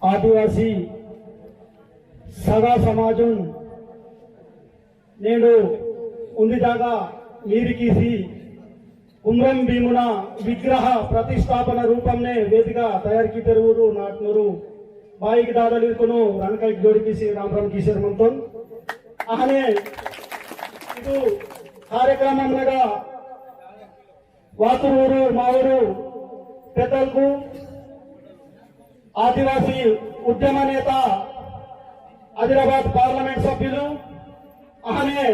ఆదివాసీ సగా సమాజం నేడు ఉందిదాగా నీరికీసి కుమ్రం భీమున విగ్రಹ ಪ್ರತಿಷ್ಠಾಪನ ರೂಪಂನೆ ವೇದಿಕ ತಯಾರಿಕೆ ತೆರುವುದು ನಾಟ್ನೂರು ಬಾಯಿಗೆ ದಾದಲಿರ್ಕೊನು ರಣಕೈಗೆ ಜೋಡಿಕಿಸಿ ರಾಮರಾಮ್ ಕಿಶೋರ್ ಮಂತನ್ ಆಹನೆ ಇದು కార్యక్రమంగా వాతురూరు మావూరు పెద్దలకు ఆదివాసీ ఉద్యమ నేత ఆదిలాబాద్ పార్లమెంట్ సభ్యులు ఆహనే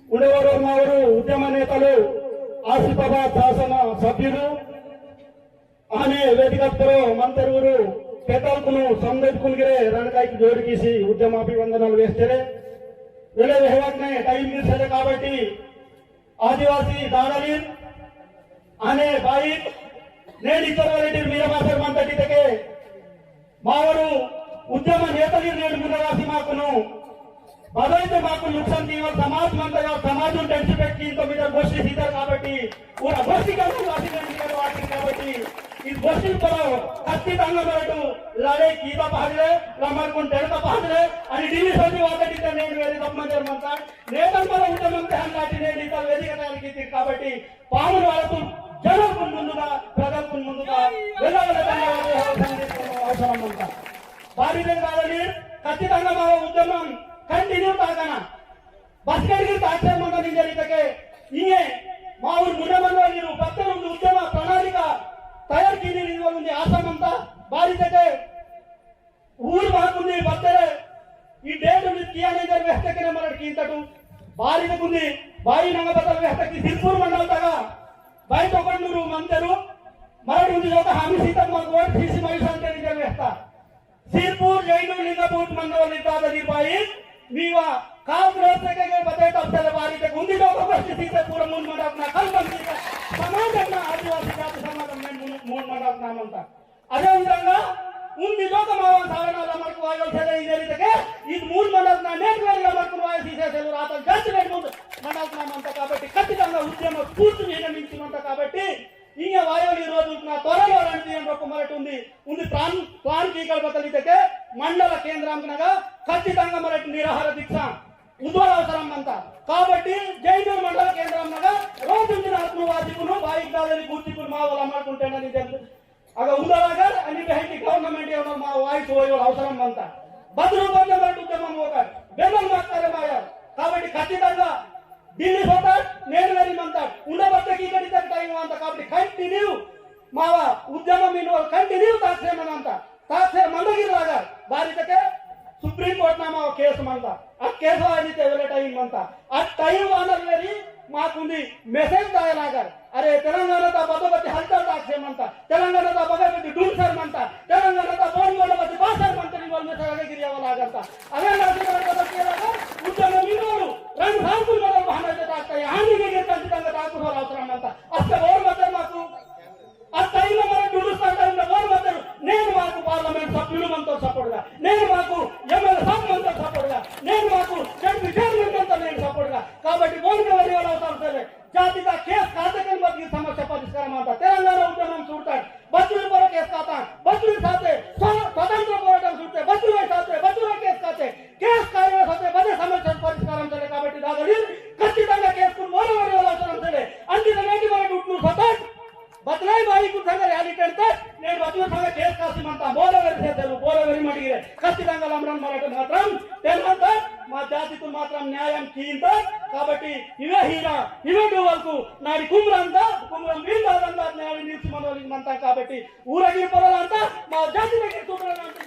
ఉండేవారు మావూరు ఉద్యమ నేతలు ఆసిఫాబాద్ శాసన సభ్యులు ఆహనే ವೇದಿಕಪ್ಪರು ಮಂತರೂರು పెద్దలకు సందర్భకునిగిరే రణకాయికి జోడికిసి ఉద్యమాభివందనాలు వేస్తారు वेले वेहवाकने टाइम मिलते काबट्टी आदिवासी दाड़ली आने बाई नेडी तोरवलेटी मीरमासर मंतटी तके मावरू उद्यम नेतली नेडी मुनरासी माकुनु बदलते माकु नुकसान कीवल समाज मंतगा समाज टेंशन पेट्टी तो मीटर गोष्ठी सीधर काबट्टी पूरा गोष्ठी करने वासी काबट्टी इस गोष्ठी पर हत्ती तांगा बरटू लड़े कीता पहाड़े लमरकुन तेरता पहाड़े आणि डिविजन वाटती तर నేను వేరే సంబంధం అంతా నేతల ఉద్యమం ధ్యానాటి నేను ఇత వేదిక తయారీకి కాబట్టి పాముల వరకు జనకు ముందుగా ప్రజలకు ముందుగా వెళ్ళవల అవసరం అంతా భారీగా కాదని ఖచ్చితంగా మా ఉద్యమం కంటిన్యూ కాగన బస్కడికి తాక్షం మందని జరిగితే ఇంగే మా ఊరు మునమల్లో మీరు పక్కన ఉద్యమ ప్రణాళిక తయారు కింది ఆశ్రమంతా బాధితే ఊరు మాకుంది బద్దరే ఈ డేట్ కియానేజర్ వ్యక్తకిన మనకి ఇంతటు బాధితకుంది బాయి నంగబద్దల వ్యక్తకి సిర్పూర్ మండలతగా బయట ఒకనూరు మందరు మరడి ఉంది ఒక హామీ సీతం మనకు ఓటు తీసి మైసాంతరిజర్ వ్యక్త సిర్పూర్ జైను లింగపూర్ మండలి తాదది బాయి మీవా కాంగ్రెస్ के बते तब से बारी तक उन्दी लोगों को सीधे पूरा मूल मंडप ना कल बंदी का समाज अपना आदिवासी जाति समाज में मूल मंडप नाम अंता अरे उन्दा उन्दी लोग मावा सावना लमर को आयल से इधर तक इस मूल मंडप ना नेट वेल लमर को आयल सीधे से रात जज नेट मंडप नाम अंता కాబట్టి ఖచ్చితంగా ఉద్యమ పూర్తి నిర్ణయించినంత కాబట్టి ఇంగ వాయువు ఈ రోజు నా త్వరలో రండి అని ఒక మరటి ఉంది ప్లాన్ కీకల్ బతలితే మండల కేంద్రంగా ఖచ్చితంగా మరటి నిరాహార దీక్ష ఉద్వాల అవసరం అంతా కాబట్టి జైనూరు మండల కేంద్రంగా రోజు ఆత్మవాదికును బాయికి దాదని గుర్తికులు మా వాళ్ళు అమ్మాడుకుంటేనని తెలుసు అగ ఉందలాగా అన్ని హైటి గవర్నమెంట్ ఏమన్నా మా వాయిస్ పోయే అవసరం అంతా భద్రూపంగా మరటి ఉద్యమం ఒక బెల్లం మాట్లాడే మాయారు కాబట్టి ఖచ్చితంగా ఢిల్లీ పోతాడు నేను వెళ్ళమంటాడు ఉండబట్టకి ఇక్కడ టైం అంత కాబట్టి కంటిన్యూ మా ఉద్యమం కంటిన్యూ తాక్షేమనంత తాక్షే మందగిరి లాగా బాధితకే सुप्रीम कोर्ट नामा केस मनता आ केस आदिते वेले टाइम मनता आ टाइम वानर वेरी माकुंदी मेसेज दायलागर अरे तेलंगाणा बदबती हल्ता दाक्षे मनता तेलंगाणा बगबती डूसर मनता तेलंगाणा बोनगोडबती बासर मंत्री वाल मेसेज आगे गिरियावाला करता अरे नासिकर केलागा उद्यम मीनोरू रंग रांकुल बदल बहानाचे दाखता हानिगे खచ్చితంగా दाखुर అవసరం मनता अष्टे और मध्य माकु आ टाइम మన डूसर टाइम और मध्य నేను మాకు పార్లమెంట్ సభ్యులు మనతో సపోర్ట్ గా నేను మాకు ఎమ్మెల్యే సభ్యులతో సపోర్ట్ గా నేను మాకు జడ్పీ చైర్మన్ తో నేను సపోర్ట్ గా కాబట్టి బోర్డు వరియాల అవసరం సరే జాతిగా కేసు కాతకని బతికి సమస్య పరిష్కారం అంతా తెలంగాణ ఉద్యమం చూడతాడు బచ్చుల पर केस खाता बच्चों साथे स्वतंत्र పోరాటం చూస్తే బచ్చుల साथे బచ్చుల కేసు కాతే కేసు కార్య साथे బదే సమస్య పరిష్కారం సరే కాబట్టి దాగలి ఖచ్చితంగా కేసుకు బోర్డు వరియాల అవసరం సరే అంతిమ నేటి మన గుట్టు సతాట్ बदलाई बाई को संग रैली करते నేను బతుల సంగ కేస్ కాసిమంత బోరవరి చేతలు బోరవరి మడిగిరే ఖచ్చితంగా లమరన్ మరాఠ మాత్రం తెలంగాణ మా జాతికు మాత్రం న్యాయం కీంత కాబట్టి ఇవే హీరా ఇవే డోవల్కు నాడి కుమ్రం వీళ్ళంతా న్యాయం నిలిచి మనోలి మంతా కాబట్టి ఊరగి పొరలంతా మా జాతి దగ్గర చూడాలంటే